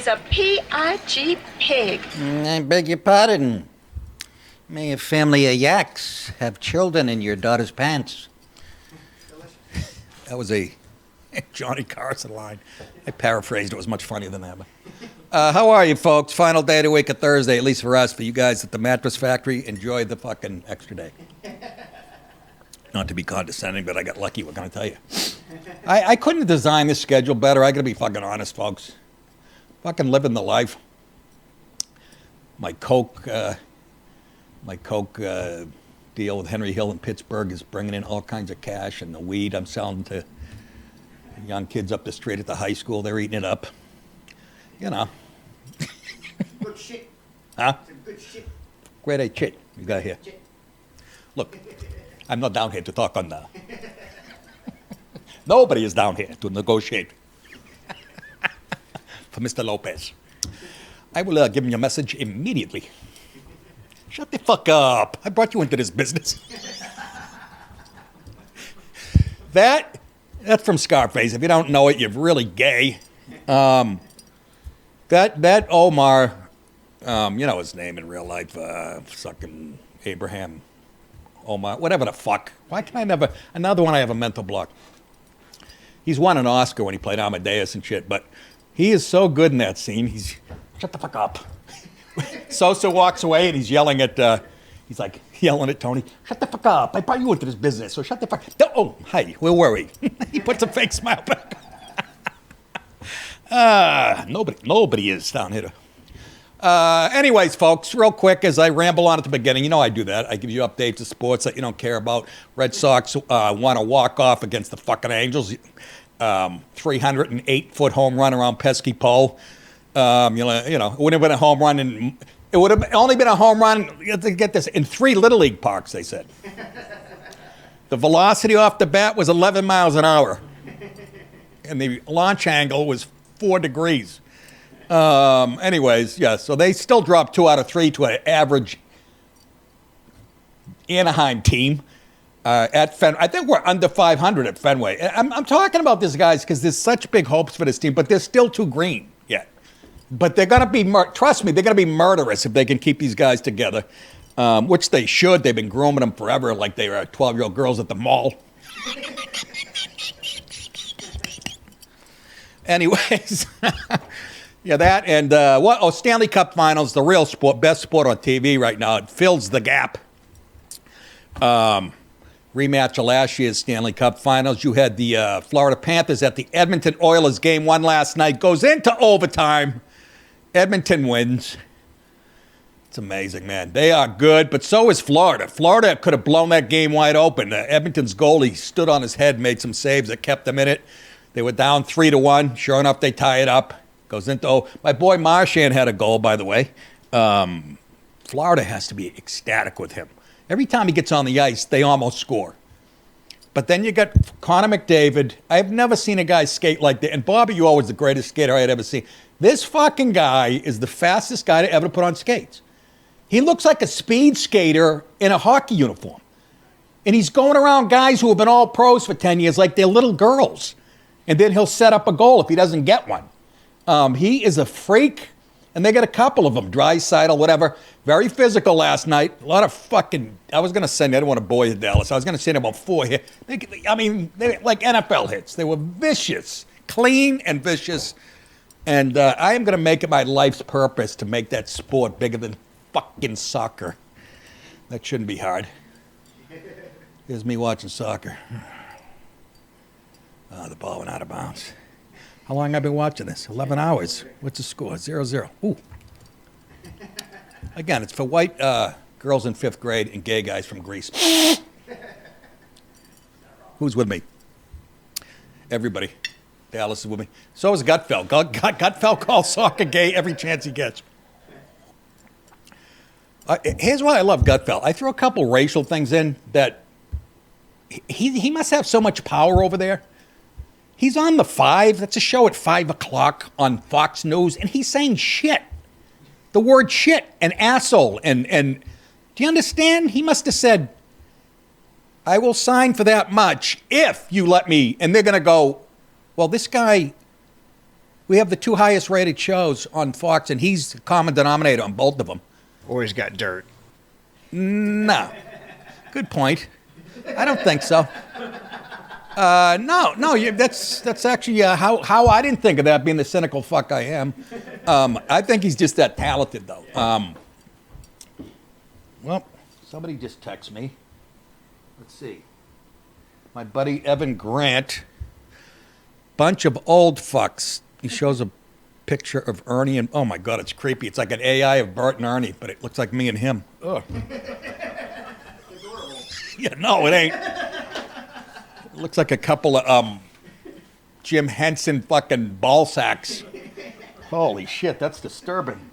is a P-I-G pig. I beg your pardon. May a family of yaks have children in your daughter's pants. That was a Johnny Carson line. I paraphrased. It was much funnier than that. How are you, folks? Final day of the week of Thursday, at least for us. For you guys at the Mattress Factory, enjoy the fucking extra day. Not to be condescending, but I got lucky. What can I tell you? I couldn't design this schedule better. I got to be fucking honest, folks. Fucking living the life. My Coke deal with Henry Hill in Pittsburgh is bringing in all kinds of cash, and the weed I'm selling to young kids up the street at the high school, they're eating it up. You know. Good shit. Huh? Some good shit. Great a shit you got here. Look, I'm not down here to talk on the... Nobody is down here to negotiate. For Mr. Lopez. I will give him your message immediately. Shut the fuck up. I brought you into this business. That's from Scarface. If you don't know it, you're really gay. That Omar, you know his name in real life, fucking Abraham Omar, whatever the fuck. Why can I never, another one I have a mental block. He's won an Oscar when he played Amadeus and shit, but he is so good in that scene. He's, shut the fuck up. Sosa walks away and he's yelling at, he's like yelling at Tony, shut the fuck up. I brought you into this business, so shut the fuck up. Oh, hi, we're worried. He puts a fake smile back. Nobody is down here. Anyways, folks, real quick, as I ramble on at the beginning, you know I do that. I give you updates of sports that you don't care about. Red Sox want to walk off against the fucking Angels. 308-foot home run around pesky pole. You know, it would have been a home run, and it would have only been a home run. Get this, in 3 Little League parks, they said. The velocity off the bat was 11 miles an hour, and the launch angle was 4 degrees. Anyways, yeah, so they still dropped 2 out of 3 to an average Anaheim team at Fenway. I think we're under 500 at Fenway. I'm talking about this, guys, because there's such big hopes for this team, but they're still too green yet. But they're going to be, trust me, they're going to be murderous if they can keep these guys together, which they should. They've been grooming them forever like they were 12-year-old girls at the mall. Anyways, yeah, that and Stanley Cup Finals, the real sport, best sport on TV right now. It fills the gap. Rematch of last year's Stanley Cup Finals. You had the Florida Panthers at the Edmonton Oilers. Game 1 last night goes into overtime. Edmonton wins. It's amazing, man. They are good, but so is Florida. Florida could have blown that game wide open. Edmonton's goalie stood on his head, made some saves that kept them in it. They were down 3-1. Sure enough, they tie it up. Goes into, my boy Marchand had a goal, by the way. Florida has to be ecstatic with him. Every time he gets on the ice, they almost score. But then you got Connor McDavid. I've never seen a guy skate like that. And Bobby Orr was the greatest skater I had ever seen. This fucking guy is the fastest guy to ever put on skates. He looks like a speed skater in a hockey uniform. And he's going around guys who have been all pros for 10 years like they're little girls. And then he'll set up a goal if he doesn't get one. He is a freak. And they got a couple of them, Draisaitl, whatever. Very physical last night. A lot of fucking, I was going to send, I didn't want to bore you, Dallas. I was going to send about 4 hits. They like NFL hits. They were vicious, clean and vicious. And I am going to make it my life's purpose to make that sport bigger than fucking soccer. That shouldn't be hard. Here's me watching soccer. The ball went out of bounds. How long have I been watching this? 11 hours. What's the score? 0-0. Ooh. Again, it's for white girls in 5th grade and gay guys from Greece. Who's with me? Everybody. Dallas is with me. So is Gutfeld. Gutfeld calls soccer gay every chance he gets. Here's why I love Gutfeld. I throw a couple racial things in that he must have so much power over there. He's on the 5. That's a show at 5 o'clock on Fox News, and he's saying shit. The word shit and asshole. And do you understand? He must have said, I will sign for that much if you let me. And they're going to go, well, this guy We have the two highest rated shows on Fox, and he's the common denominator on both of them. Or he's got dirt. No. Good point. I don't think so. No, that's actually how I didn't think of that, being the cynical fuck I am. I think he's just that talented, though. Well, somebody just texted me. Let's see. My buddy Evan Grant. Bunch of old fucks. He shows a picture of Ernie and, oh my God, it's creepy. It's like an AI of Bert and Ernie, but it looks like me and him. Ugh. Yeah, no, it ain't. It looks like a couple of Jim Henson fucking ball sacks. Holy shit, that's disturbing.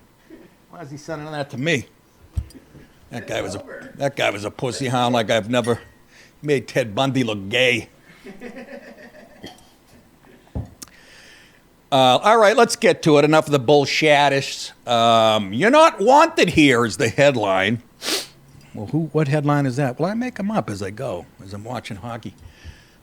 Why is he sending that to me? That guy was a pussy hound like I've never made Ted Bundy look gay. All right, let's get to it. Enough of the bullshatish. You're not wanted here is the headline. Well, what headline is that? Well, I make them up as I go, as I'm watching hockey.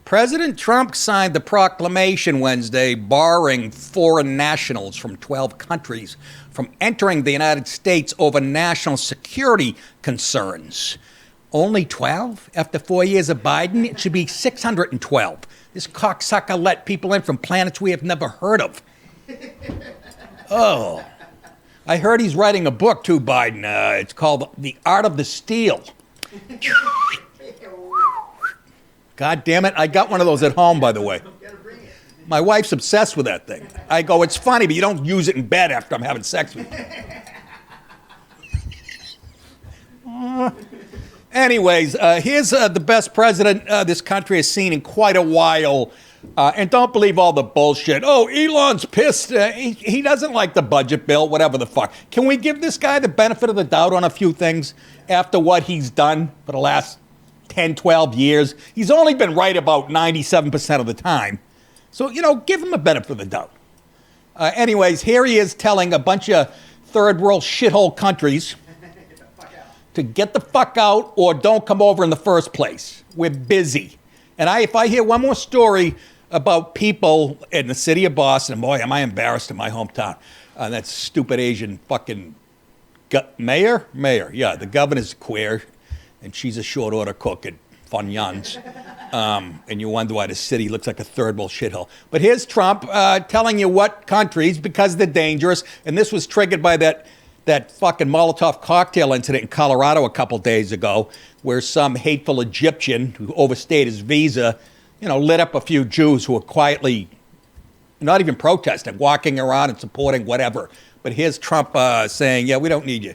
President Trump signed the proclamation Wednesday barring foreign nationals from 12 countries from entering the United States over national security concerns. Only 12? After 4 years of Biden, it should be 612. This cocksucker let people in from planets we have never heard of. Oh. I heard he's writing a book too, Biden. It's called The Art of the Steal. God damn it. I got one of those at home, by the way. My wife's obsessed with that thing. I go, it's funny, but you don't use it in bed after I'm having sex with you. Anyways, here's the best president this country has seen in quite a while. And don't believe all the bullshit. Oh, Elon's pissed. He doesn't like the budget bill, whatever the fuck. Can we give this guy the benefit of the doubt on a few things after what he's done for the last 10, 12 years? He's only been right about 97% of the time. So, give him a benefit of the doubt. Anyways, here he is telling a bunch of third world shithole countries to get the fuck out or don't come over in the first place. We're busy. And if I hear one more story about people in the city of Boston, boy, am I embarrassed in my hometown. That stupid Asian fucking mayor? Mayor, yeah. The governor's queer, and she's a short order cook at Funyuns. And you wonder why the city looks like a third world shithole. But here's Trump telling you what countries, because they're dangerous, and this was triggered by that fucking Molotov cocktail incident in Colorado a couple days ago, where some hateful Egyptian who overstayed his visa, lit up a few Jews who were quietly not even protesting, walking around and supporting whatever. But here's Trump saying, yeah, we don't need you.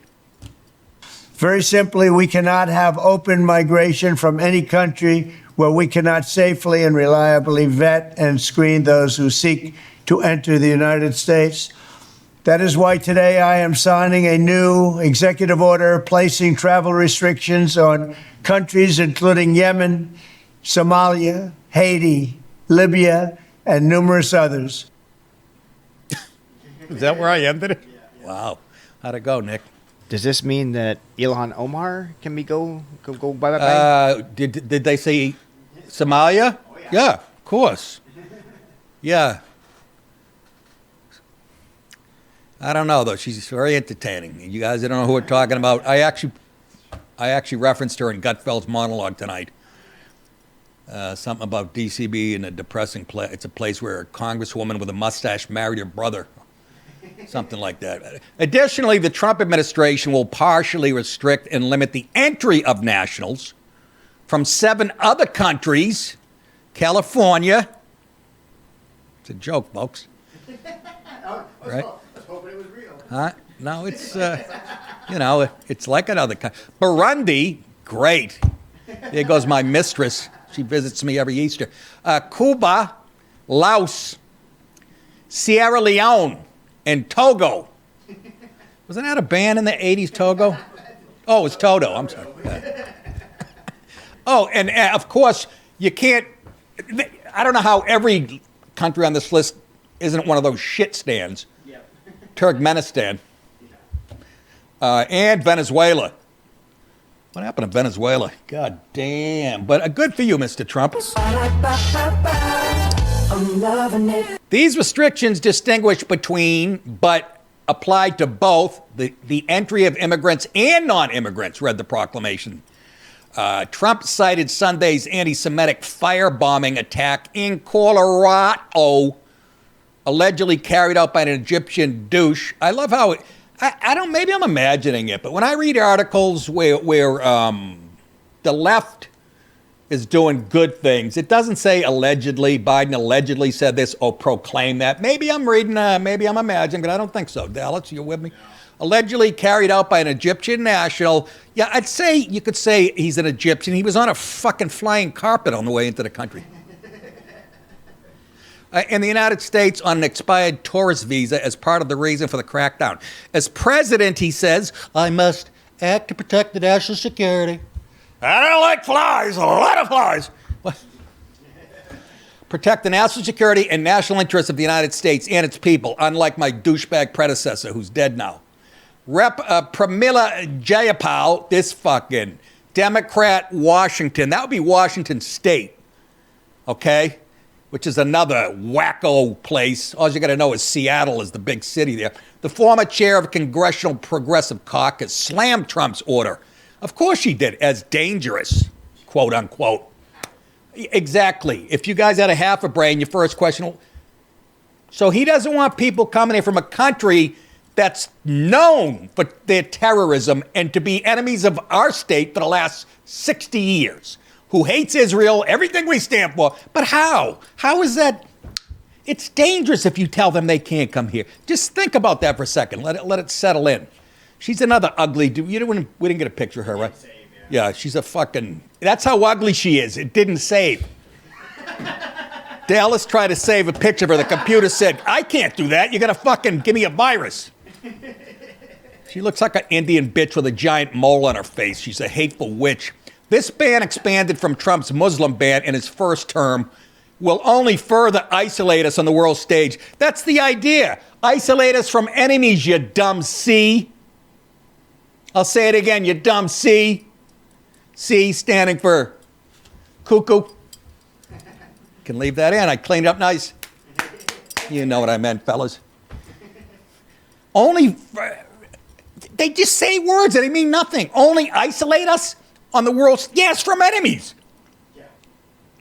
Very simply, we cannot have open migration from any country where we cannot safely and reliably vet and screen those who seek to enter the United States. That is why today I am signing a new executive order placing travel restrictions on countries including Yemen, Somalia, Haiti, Libya, and numerous others. Is that where I ended it? Yeah. Wow. How'd it go, Nick? Does this mean that Ilhan Omar can go bye-bye? Did they say Somalia? Oh, yeah, of course. Yeah. I don't know, though. She's very entertaining. You guys don't know who we're talking about. I actually referenced her in Gutfeld's monologue tonight. Something about DCB and a depressing place. It's a place where a congresswoman with a mustache married her brother. Something like that. Additionally, the Trump administration will partially restrict and limit the entry of nationals from 7 other countries. California. It's a joke, folks. Right? Huh? No, it's, it's like another country. Burundi, great. There goes my mistress. She visits me every Easter. Cuba, Laos, Sierra Leone, and Togo. Wasn't that a band in the 80s, Togo? Oh, it was Toto. I'm sorry. Oh, and of course, you can't, I don't know how every country on this list isn't one of those shit stands. Turkmenistan, and Venezuela. What happened to Venezuela? God damn. But good for you, Mr. Trump. I'm loving it. These restrictions distinguish between, but apply to both, the entry of immigrants and non-immigrants, read the proclamation. Trump cited Sunday's anti-Semitic firebombing attack in Colorado, allegedly carried out by an Egyptian douche. I love how I don't, maybe I'm imagining it, but when I read articles where the left is doing good things, it doesn't say allegedly, Biden allegedly said this or proclaimed that. Maybe I'm reading, maybe I'm imagining, but I don't think so. Dallas, you with me? No. Allegedly carried out by an Egyptian national. Yeah, I'd say, you could say he's an Egyptian. He was on a fucking flying carpet on the way into the country. In the United States on an expired tourist visa as part of the reason for the crackdown. As president, he says, I must act to protect the national security. I don't like flies, a lot of flies. What? Protect the national security and national interests of the United States and its people, unlike my douchebag predecessor, who's dead now. Rep. Pramila Jayapal, this fucking Democrat Washington, that would be Washington State, okay? Which is another wacko place. All you got to know is Seattle is the big city there. The former chair of the Congressional Progressive Caucus slammed Trump's order. Of course she did, as dangerous, quote unquote. Exactly. If you guys had a half a brain, your first question. So he doesn't want people coming in from a country that's known for their terrorism and to be enemies of our state for the last 60 years, who hates Israel, everything we stand for. But how? How is that? It's dangerous if you tell them they can't come here. Just think about that for a second. Let it settle in. She's another ugly dude. We didn't get a picture of her, right? Yeah, she's a fucking... That's how ugly she is. It didn't save. Dallas tried to save a picture of her. The computer said, I can't do that. You're going to fucking give me a virus. She looks like an Indian bitch with a giant mole on her face. She's a hateful witch. This ban expanded from Trump's Muslim ban in his first term will only further isolate us on the world stage. That's the idea. Isolate us from enemies, you dumb C. I'll say it again, you dumb C. C standing for cuckoo. Can leave that in. I cleaned it up nice. You know what I meant, fellas. They just say words and they mean nothing. Only isolate us on the world. Yes, from enemies.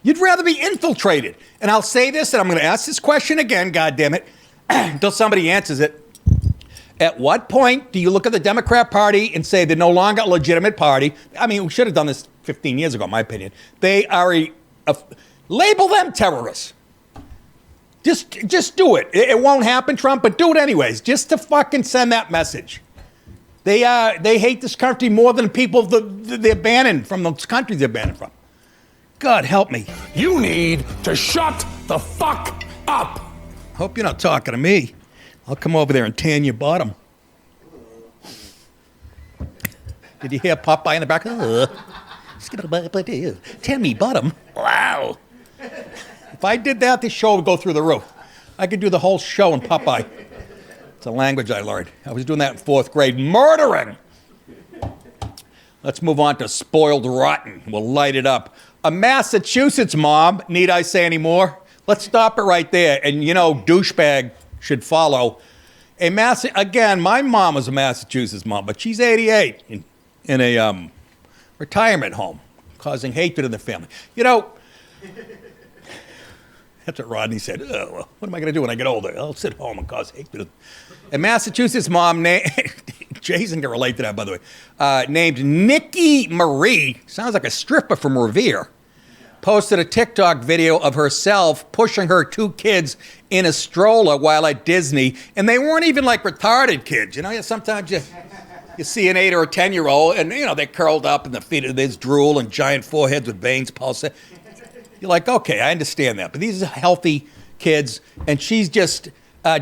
You'd rather be infiltrated. And I'll say this, and I'm going to ask this question again, goddammit, until somebody answers it. At what point do you look at the Democrat Party and say they're no longer a legitimate party? I mean, we should have done this 15 years ago, in my opinion. They are label them terrorists. Just do it. It won't happen, Trump, but do it anyways, just to fucking send that message. They hate this country more than people they're banning from those countries they're banning from. God help me. You need to shut the fuck up. Hope you're not talking to me. I'll come over there and tan your bottom. Did you hear Popeye in the back? Tan me bottom. Wow. If I did that, this show would go through the roof. I could do the whole show in Popeye. It's a language I learned. I was doing that in 4th grade. Murdering. Let's move on to spoiled rotten. We'll light it up. A Massachusetts mom, need I say any more? Let's stop it right there. And, you know, douchebag should follow. Again, my mom was a Massachusetts mom, but she's 88 in a retirement home, causing hatred in the family. You know, that's what Rodney said. Oh, well, what am I going to do when I get older? I'll sit home and cause hatred. A Massachusetts mom Jason can relate to that, by the way, named Nikki Marie, sounds like a stripper from Revere, posted a TikTok video of herself pushing her 2 kids in a stroller while at Disney, and they weren't even like retarded kids. You know, sometimes you see an 8 or a 10-year-old, and, you know, they're curled up in the feet of this drool and giant foreheads with veins pulsating. You're like, okay, I understand that, but these are healthy kids, and she's just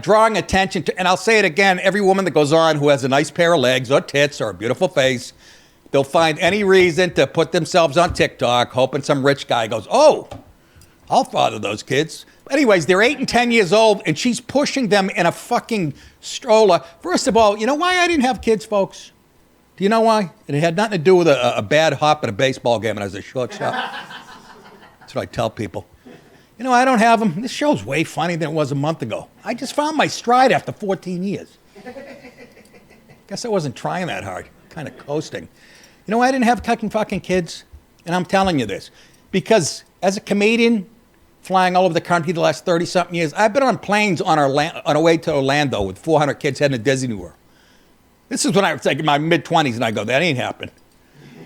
drawing attention to, and I'll say it again, every woman that goes on who has a nice pair of legs or tits or a beautiful face, they'll find any reason to put themselves on TikTok, hoping some rich guy goes, oh, I'll father those kids. Anyways, they're 8 and 10 years old, and she's pushing them in a fucking stroller. First of all, you know why I didn't have kids, folks? Do you know why? And it had nothing to do with a bad hop at a baseball game, and I was a shortstop. That's what I tell people. You know, I don't have them. This show's way funnier than it was a month ago. I just found my stride after 14 years. Guess I wasn't trying that hard. Kind of coasting. You know why I didn't have fucking kids? And I'm telling you this. Because as a comedian, flying all over the country the last 30-something years, I've been on planes on our way to Orlando with 400 kids heading to Disney World. This is when I was like in my mid-20s, and I go, that ain't happening.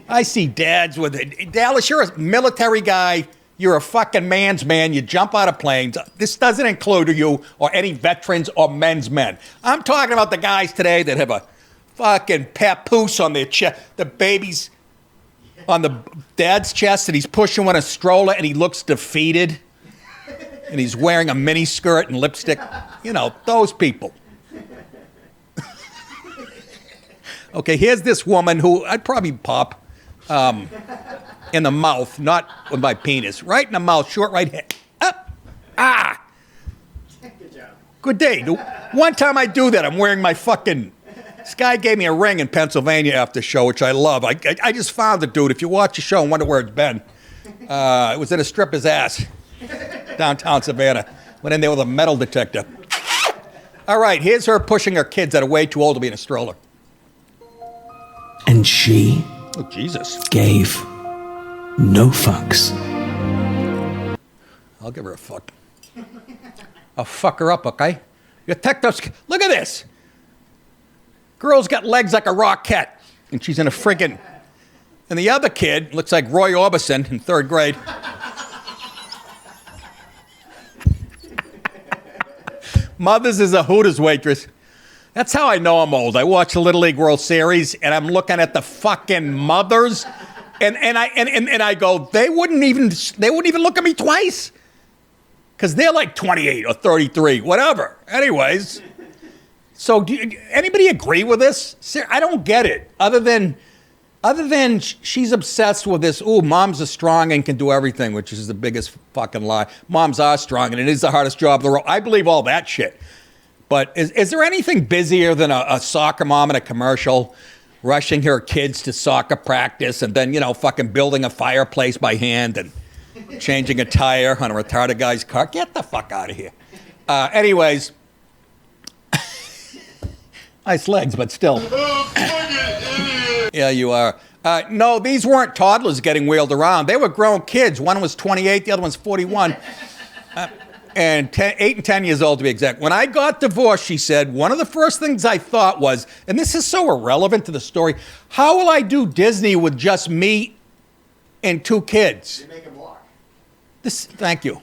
I see dads with it. Dallas, you're a military guy. You're a fucking man's man. You jump out of planes. This doesn't include you or any veterans or men's men. I'm talking about the guys today that have a fucking papoose on their chest. The baby's on the dad's chest, and he's pushing with a stroller, and he looks defeated. And he's wearing a mini skirt and lipstick. You know, those people. Okay, here's this woman who I'd probably pop in the mouth, not with my penis. Right in the mouth, short right hand. Up. Ah. Good job. Good day. The one time I do that, I'm wearing my fucking... This guy gave me a ring in Pennsylvania after the show, which I love. I just found the dude. If you watch the show and wonder where it's been, it was in a stripper's ass. Downtown Savannah. Went in there with a metal detector. All right, here's her pushing her kids that are way too old to be in a stroller. And she Oh, Jesus. gave no fucks. I'll give her a fuck. I'll fuck her up, okay? You those. Look at this. Girl's got legs like a rocket, and she's in a friggin'... And the other kid looks like Roy Orbison in 3rd grade. Mother's is a Hooters waitress. That's how I know I'm old. I watch the Little League World Series, and I'm looking at the fucking mothers, and I go, they wouldn't even look at me twice, because they're like 28 or 33, whatever. Anyways, so anybody agree with this? I don't get it. Other than she's obsessed with this. Ooh, moms are strong and can do everything, which is the biggest fucking lie. Moms are strong, and it is the hardest job in the world. I believe all that shit. But is there anything busier than a soccer mom in a commercial rushing her kids to soccer practice and then, you know, fucking building a fireplace by hand and changing a tire on a retarded guy's car? Get the fuck out of here. Anyways, nice legs, but still. Yeah, you are. No, these weren't toddlers getting wheeled around. They were grown kids. One was 28, the other one's 41. And 8 and 10 years old, to be exact. When I got divorced, she said, one of the first things I thought was, and this is so irrelevant to the story, how will I do Disney with just me and 2 kids? You make him walk. Thank you.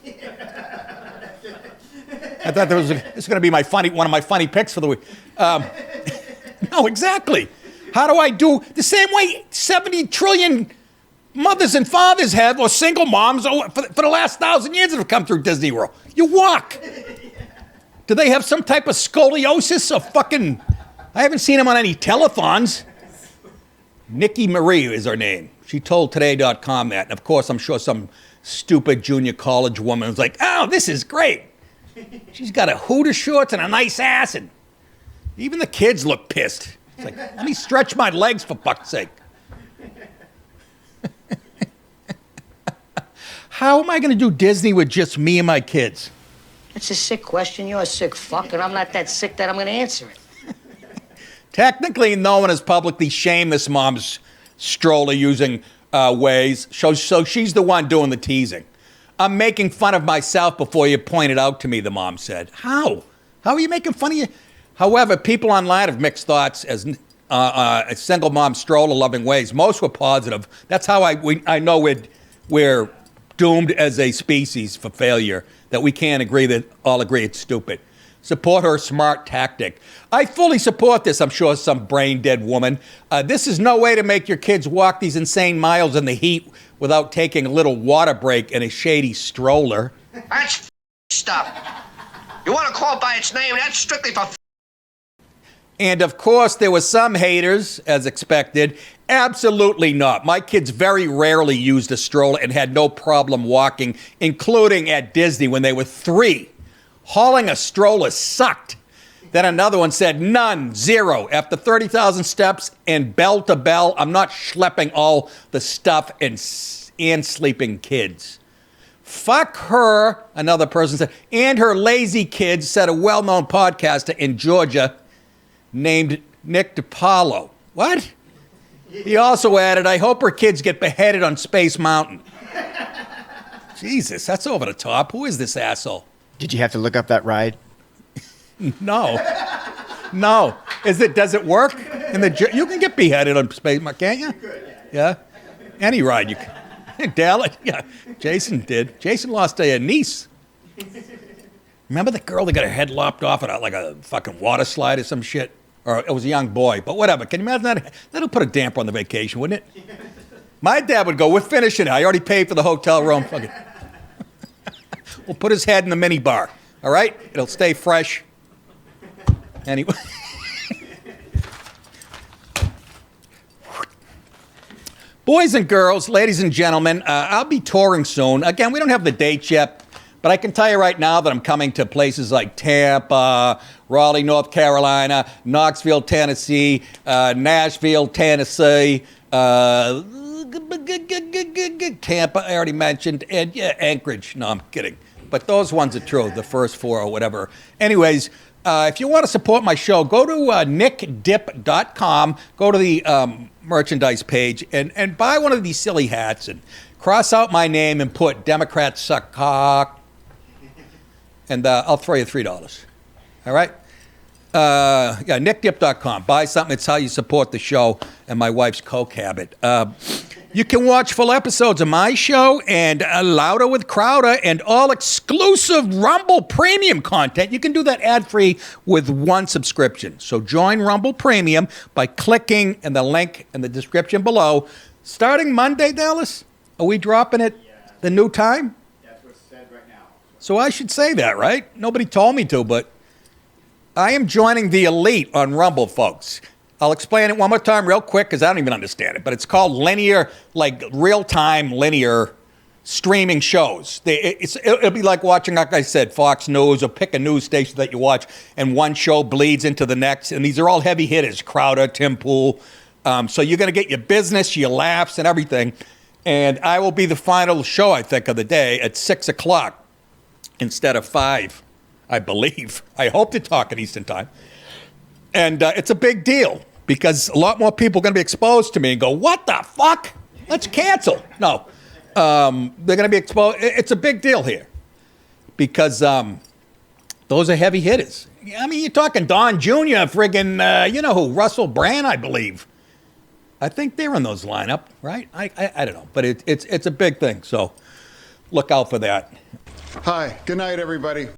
I thought this was going to be one of my funny picks for the week. No, exactly. How do I do the same way 70 trillion mothers and fathers have, or single moms for the last 1,000 years that have come through Disney World? You walk. Do they have some type of scoliosis or fucking... I haven't seen them on any telethons. Nikki Marie is her name. She told Today.com that. And of course, I'm sure some stupid junior college woman was like, oh, this is great. She's got a Hooters shorts and a nice ass, and even the kids look pissed. It's like, let me stretch my legs for fuck's sake. How am I going to do Disney with just me and my kids? That's a sick question. You're a sick fuck, and I'm not that sick that I'm going to answer it. Technically, no one has publicly shamed this mom's stroller using ways, so she's the one doing the teasing. I'm making fun of myself before you point it out to me, the mom said. How? How are you making fun of you? However, people online have mixed thoughts as a single mom stroller loving ways. Most were positive. That's how I know we're doomed as a species for failure, that we can't all agree it's stupid. Support her smart tactic. I fully support this, I'm sure, some brain-dead woman. This is no way to make your kids walk these insane miles in the heat without taking a little water break in a shady stroller. That's stuff. You want to call it by its name? That's strictly for... And of course, there were some haters, as expected. Absolutely not. My kids very rarely used a stroller and had no problem walking, including at Disney when they were 3. Hauling a stroller sucked. Then another one said, none, 0. After 30,000 steps and bell to bell, I'm not schlepping all the stuff and sleeping kids. Fuck her, another person said, and her lazy kids, said a well-known podcaster in Georgia named Nick DiPaolo. What? He also added, I hope her kids get beheaded on Space Mountain. Jesus, that's over the top. Who is this asshole? Did you have to look up that ride? No. No. Does it work? You can get beheaded on Space Mountain, can't you? Yeah. Any ride you can. Dallas, yeah. Jason did. Jason lost a niece. Remember the girl that got her head lopped off at like a fucking water slide or some shit? Or it was a young boy, but whatever. Can you imagine that? That'll put a damper on the vacation, wouldn't it? My dad would go, we're finishing it. I already paid for the hotel room. Fuck it. We'll put his head in the mini bar. All right? It'll stay fresh. Anyway. Boys and girls, ladies and gentlemen, I'll be touring soon. Again, we don't have the dates yet, but I can tell you right now that I'm coming to places like Tampa, Raleigh, North Carolina, Knoxville, Tennessee, Nashville, Tennessee, Tampa, I already mentioned, and yeah, Anchorage. No, I'm kidding. But those ones are true, the first four or whatever. Anyways, if you want to support my show, go to nickdip.com, go to the merchandise page, and buy one of these silly hats and cross out my name and put Democrats suck cock, and I'll throw you $3. All right? Yeah, nickdip.com. Buy something. It's how you support the show and my wife's coke habit. You can watch full episodes of my show and Louder with Crowder and all exclusive Rumble Premium content. You can do that ad-free with one subscription. So join Rumble Premium by clicking in the link in the description below. Starting Monday, Dallas, are we dropping it the new time? That's what's said right now. So I should say that, right? Nobody told me to, but I am joining the elite on Rumble, folks. I'll explain it one more time real quick because I don't even understand it. But it's called linear, like real-time linear streaming shows. It'll be like watching, like I said, Fox News, or pick a news station that you watch, and one show bleeds into the next. And these are all heavy hitters, Crowder, Tim Pool. So you're going to get your business, your laughs, and everything. And I will be the final show, I think, of the day at 6 o'clock instead of 5, I believe. I hope to talk at Eastern Time. And it's a big deal because a lot more people are going to be exposed to me and go, what the fuck? Let's cancel. No. They're going to be exposed. It's a big deal here because those are heavy hitters. I mean, you're talking Don Jr., friggin', you know who, Russell Brand, I believe. I think they're in those lineup, right? I don't know, but it's a big thing. So look out for that. Hi, good night, everybody.